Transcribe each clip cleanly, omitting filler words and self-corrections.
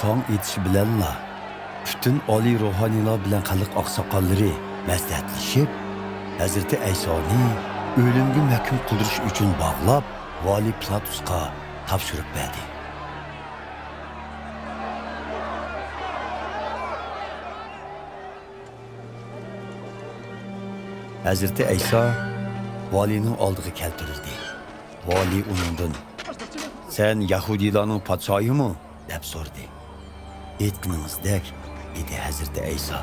tong etishi bilanla butun oliy ruhoniylar bilan xalq oqsoqollari maslahatlashib Hazreti Aysoni o'limga mahkum qildirish uchun bog'lab vali Pilatusga topshirib berdi. Hazreti Ayso valining oldiga keltirildi. Vali uningdan "Sen Yahudilarning podshoyimi?" deb so'radi. "Aytganingizdek", dedi Hazreti Ayso.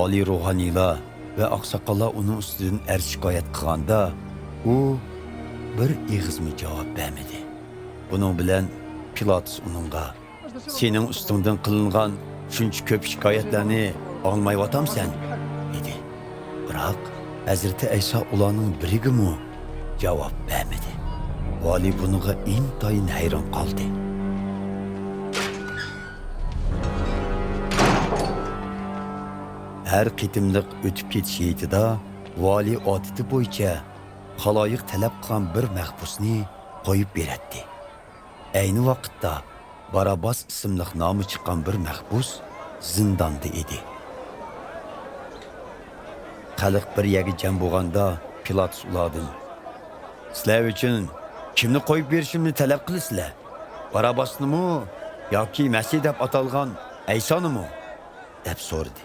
Oliy ruhoniylar va oqsoqollar uning ustidan shikoyat qilganda, u bir ig'izmi javob bermadi. Buning bilan Pilatus uningga "Sening ustingdan qilingan shuncha ko'p shikoyatlarni olmayyotamsan?" dedi. Biroq Hazreti Ayso ularning birigimi javob bermadi. Vali bunga intayin hayron qoldi. Her qitimliq o'tib ketish yetida vali odati bo'yicha xaloyiq talab qilgan bir mahbusni qo'yib beradi. Ayni vaqtda Barabbos ismli nomi chiqqan bir mahbus zindonda edi. Xalq bir yerga jam bo'lganda Pilatus ulardan "Sizlar uchun kimni qo'yib berishimni talab qilasizlar? Barabbosnimi yoki Masih deb atalgan Aysonimi?" deb so'radi.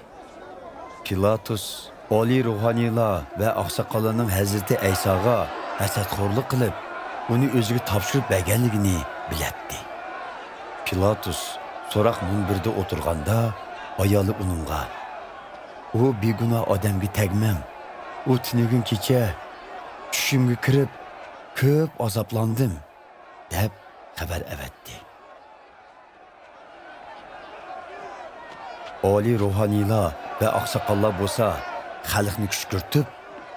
Pilatus oliy ruhoniylar va oqsoqollarning Hazreti Aysoga hasadxo'rlik qilib, uni o'ziga topshirib berganligini biladi. Pilatus so'roq munbirda o'tirganda ayoli uningga "U begunoh odamga tegmam. U tunugun kecha tushimga kirib ko'p azoblandim" deb xabar avatdi. Oliy ruhoniylar va oqsoqollar bo'lsa, xalqni kuchkirtib,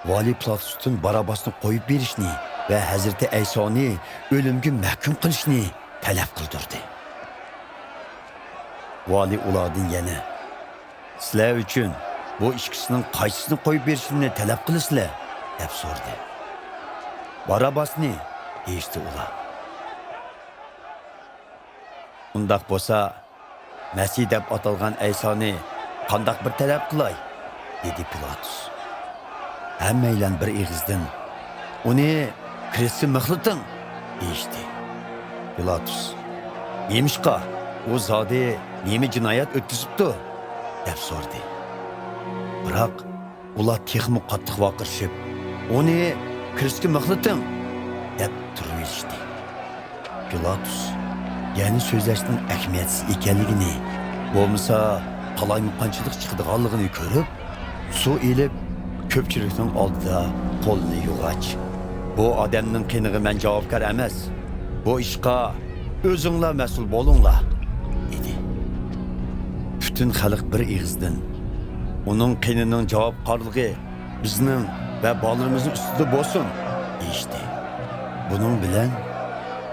vali Pilatusdan Barabbosni qo'yib berishni va Hazreti Aysoni o'limga mahkum qilishni talab qildirdi. Vali ulardan yana "Sizlar uchun bu ikkisining qaysisini qo'yib berishimni talab qilasizlar?" deb so'radi. "Barabbosni" deyishdi ular. "Undaq bo'lsa, Masih deb atalgan Aysoni qandaq bir talab qilay?" dedi Pilatus. Hammaylar bir ig'izdan "Uni kristga mixliting" deyishdi. Pilatus "Nemishqa? U zodi nima jinoyat o'tkazibdi?" deb so'radi. Biroq ular texmi qattiq vaqirishib, "Uni kristga mixliting" deb turishdi. Pilatus yani so'zlashning ahamiyatsiz ekanligini, bo'lmasa qalaymuqanchilik chiqadiganligini ko'rib, suv elib ko'pchilikning oldida qo'lini yuvg'ach, "Bu odamning qiniga men javobgar emas. Bu ishqa o'zinglar mas'ul bo'linglar" dedi. Bütün xalq bir ig'izdan "Uning qinining javobgarligi bizning va bolarimizning ustida bo'lsin" deyishdi. Buning bilan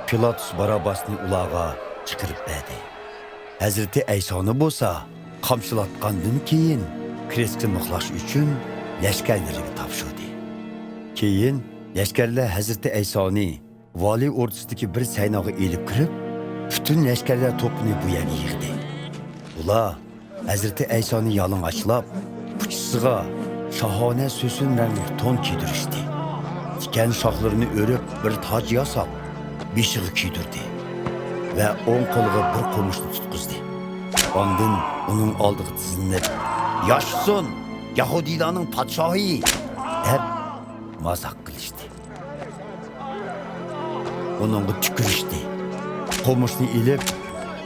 Pilatus Barabbosni ularga chiqarib berdi. Hazreti Aysoni bo'lsa, qamchilatgandan keyin kristga mixlash uchun lashkarlarga topshirdi. Keyin lashkarlar Hazreti Aysoni vali o'rtasidagi bir saynoga elib kirib, bütün lashkarlar to'pini bu yerga yig'di. Ular Hazreti Aysoni yalang'ochlab, puchisiga shahona so'sun rangli to'n kiydirishdi. Tikan shoxlarini o'rib bir toj yasab, beshiga kiydirdi va o'ng qo'liga bir qo'mushni tutqizdi. Ondan uning oldiga tizilib, "Yoshsin, Yahudilarning podshohi" deb mazoq qilishdi. Uningga tukirishdi. Qo'mushni ilib,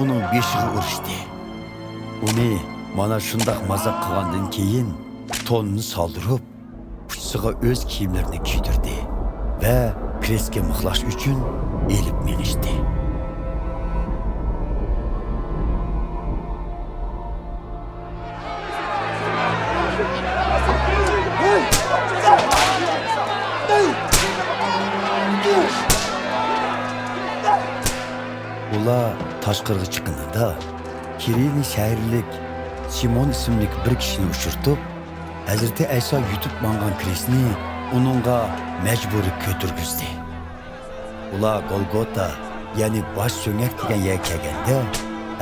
uning beshiga urishdi. Uni mana shundoq mazoq qilgandan keyin to'nni soldirib, puchisiga o'z kiyimlarini kiydirdi va kristga mixlash uchun elib minishdi. Ular tashqariga chiqqanda Kirini shaharlik Simon ismli bir kishini uchirtib, Hazreti Ayso yutib mangan kristni uningga majburiy ko'targizdi. Ular Golgota ya'ni bosh so'ngak degan yerga kelganda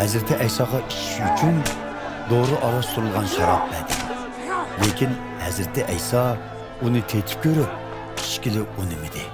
Hazreti Aysoga ichish uchun dori aralashtirilgan sharob berdi. Lekin Hazreti Ayso uni tetib ko'rib, ishkili unimidi.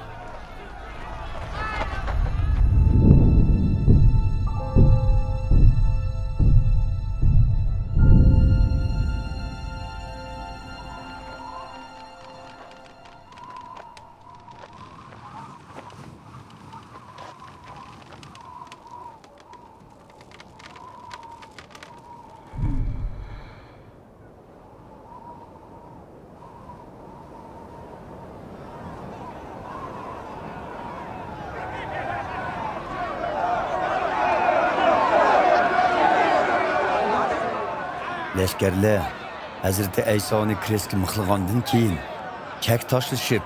Leşkerler Hazreti Aysoni kresga mixlagandan keyin kak tashlashib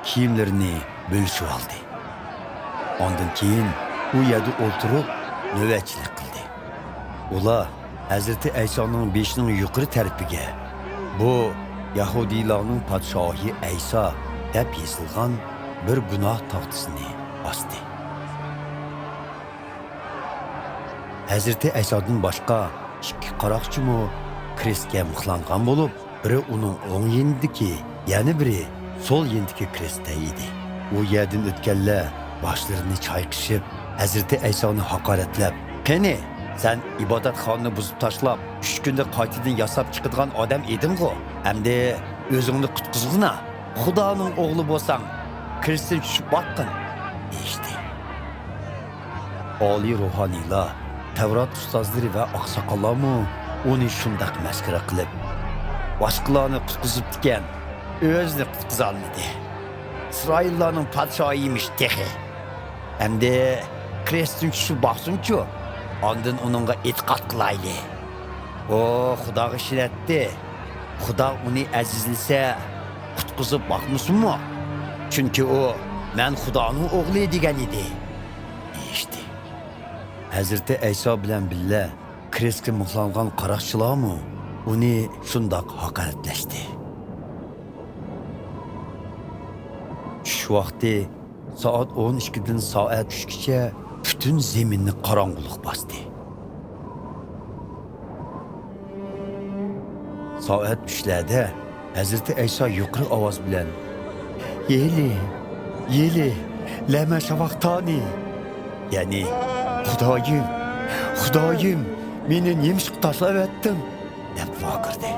kiyimlarini bo'lishib oldi. Ondan keyin u yerda o'tirib navbatchilik qildi. Ular Hazreti Aysoning beshining yuqori tarafiga bu Yahudiylarning podshohi Ayso deb yozilgan bir gunoh taxtasini osdi. Hazreti Aysodan boshqa ikki qaroqchimi kresga mixlangan bo'lib, biri uning o'ng yendiki, yana biri so'l yendiki kresda edi. U yerdan o'tganlar boshlarini chayqishib, Hazreti Aysoni haqoratlab, "Qani, sen ibodatxonani buzib tashlab, 3 kunda qaytadan yasab chiqadigan odam eding-ku. Endi o'zingni qutqizg'ina. Xudoning o'g'li bo'lsang, kresdan tushib boqqin." deydi. Oliy ruhoniylar Tavrat ustozlari va oqsoqollarmi uni shundoq maskara qilib, boshqalarni qutqizib ekan, o'zini qutqiza olmadi. Isroillarning podshohiymish texi. Endi kresdan tushib boqsin-ku, ondan uningga e'tiqod qilayli. O, Xudoga ishlatdi. Xudo uni azizlasa, qutqizib boqmasinmi? Chunki u men Xudoning o'g'li degan edi. deydi. Hazreti Ayso bilan billa kresga mixlangan qaroqchilarmi uni shundoq haqoratlashdi. Tush vaqti soat 12 dan soat 3gacha butun zaminni qorong'ulik bosdi. Soat 3larda Hazreti Ayso yuqori ovoz bilan Yeli, lama shavaqtani, ya'ni Xudoyim, meni nemishqa tashlab etding, deb vaqirdi.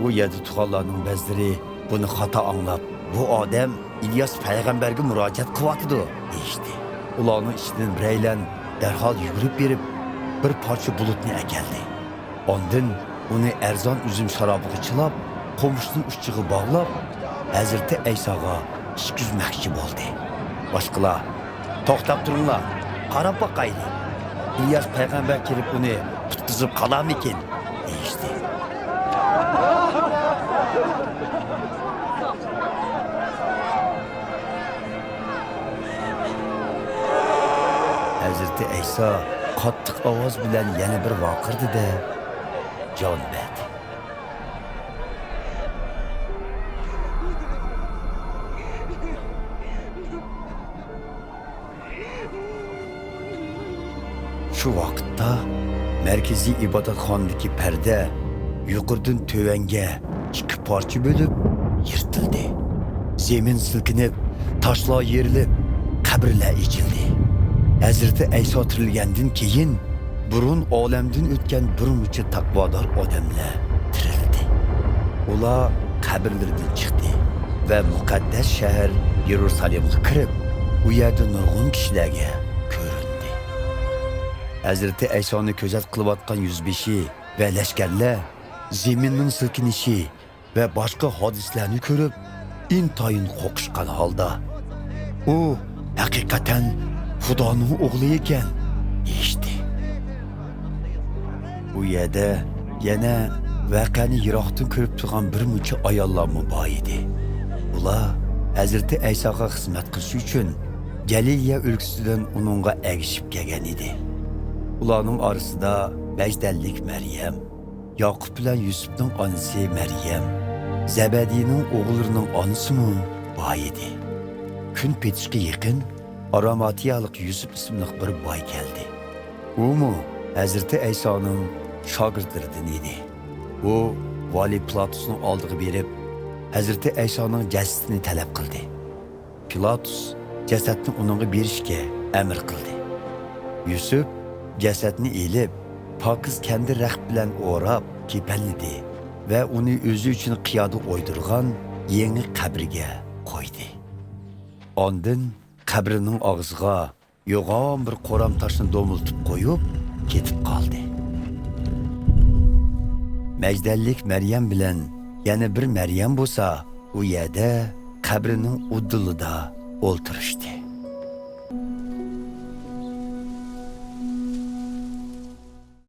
U yerda turganlarning ba'zilari buni xato anglab, bu odam İlyas payg'ambarga murojaat qilyapti, deydi. Ularning ichidan biraylan darhol yugurib berib, bir parcha bulutni akeldi. Ondan uni arzon uzum sharobiga chilab, qo'mishning uchiga bog'lab, Hazreti Aysoga ishkizmoqchi bo'ldi. Boshqalar to'xtab turinglar, qarab boqayli. İlyas payg'ambar kelib uni qutqizib qolarmikin, deydi. Hazreti Ayso qattiq ovoz bilan yana bir vaqirdi-da, jon berdi. Shu vaqtda markaziy ibodatxonadagi parda yuqoridan tövanga ikki parcha bo'lib yirtildi. Zemin silkinib, toshlar yerilib, qabrlar echildi. Hazreti Ayso tirilgandan keyin burun olamdan o'tgan bir necha taqvodor odamlar tirildi. Ular qabrlardan chiqdi va muqaddas shahar Yerusalimga kirib, u yerda nurg'un kishilarga ko'rindi. Hazreti Aysoni ko'zat qilayotgan yuzbeshi va lashkarlar zaminning silkinishi va boshqa hodislarni ko'rib, intoyin qo'qishgan holda u haqiqatan Xudoning o'g'li ekan, deydi. U yerda yana voqeani yiroqdan ko'rib turgan bir muncha ayollar bor edi. Ular Hazreti Aysoga xizmat qilish uchun Galiliya o'lkasidan uningga ergishib kelgan edi. Ularning orasida Bajdallik Maryam, Yoqub bilan Yusufning onasi Maryam, Zabadiyning o'g'illarining onasi bor edi. kun petishga yaqin Aramatiyalik Yusuf ismli bir boy keldi. U Hazreti Aysoning shogirdlaridan edi. U Vali Pilatusning oldiga berib, Hazreti Aysoning jasadini talab qildi. Pilatus jasadni uningga berishga amr qildi. Yusuf jasadni elib, pokiz kendi rəxt bilan o'rab, kepallidi va uni o'zi uchun qiyoda o'ydirgan yangi qabrga qo'ydi. Ondan qabrining og'ziga yo'g'on bir qo'ram toshni do'miltib qo'yib, ketib qoldi. Majdallik Maryam bilan yana bir Maryam bo'lsa, u yerda qabrining uddilida o'ltirishdi.